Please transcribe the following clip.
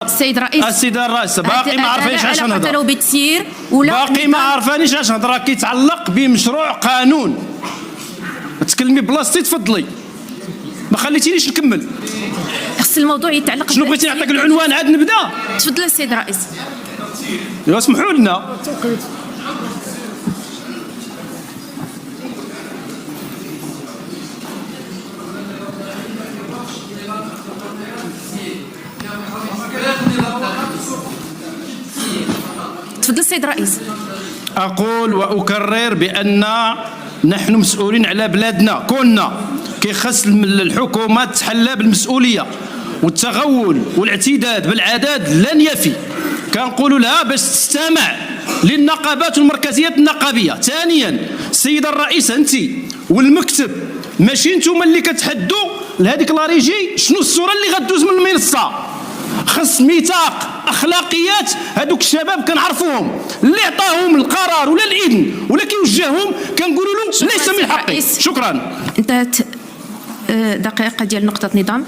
السيد الرئيس، السيد الرئيس باقي ما عرفانيش علاش نهضر. علاقة بالتسيير ولا باقي ما عرفانيش علاش نهضر. كيتعلق بمشروع قانون. تكلمي بلاصتي تفضلي، ما خليتينيش نكمل. خص الموضوع يتعلق. شنو بغيتي نعطيك العنوان عاد نبدا؟ تفضل السيد الرئيس. يا اسمحوا لنا. تفضل السيد الرئيس. أقول وأكرر بأن نحن مسؤولين على بلادنا. كنا كيخص الحكومة تحلى بالمسؤولية، والتغول والاعتداد بالعدد لن يفي. كنقولوا لها باش تستمع للنقابات والمركزيات النقابية. ثانيا السيد الرئيس، أنت والمكتب ماشي نتوما اللي كتحدوا لهذيك لاريجي شنو الصورة اللي غدوز من المنصة. خص ميثاق اخلاقيات. هذوك الشباب كنعرفوهم، اللي عطاهم القرار ولا الاذن ولا كيوجههم كنقولوا له ليس من حقي. شكرا. انتهت دقيقة ديال نقطة نظام.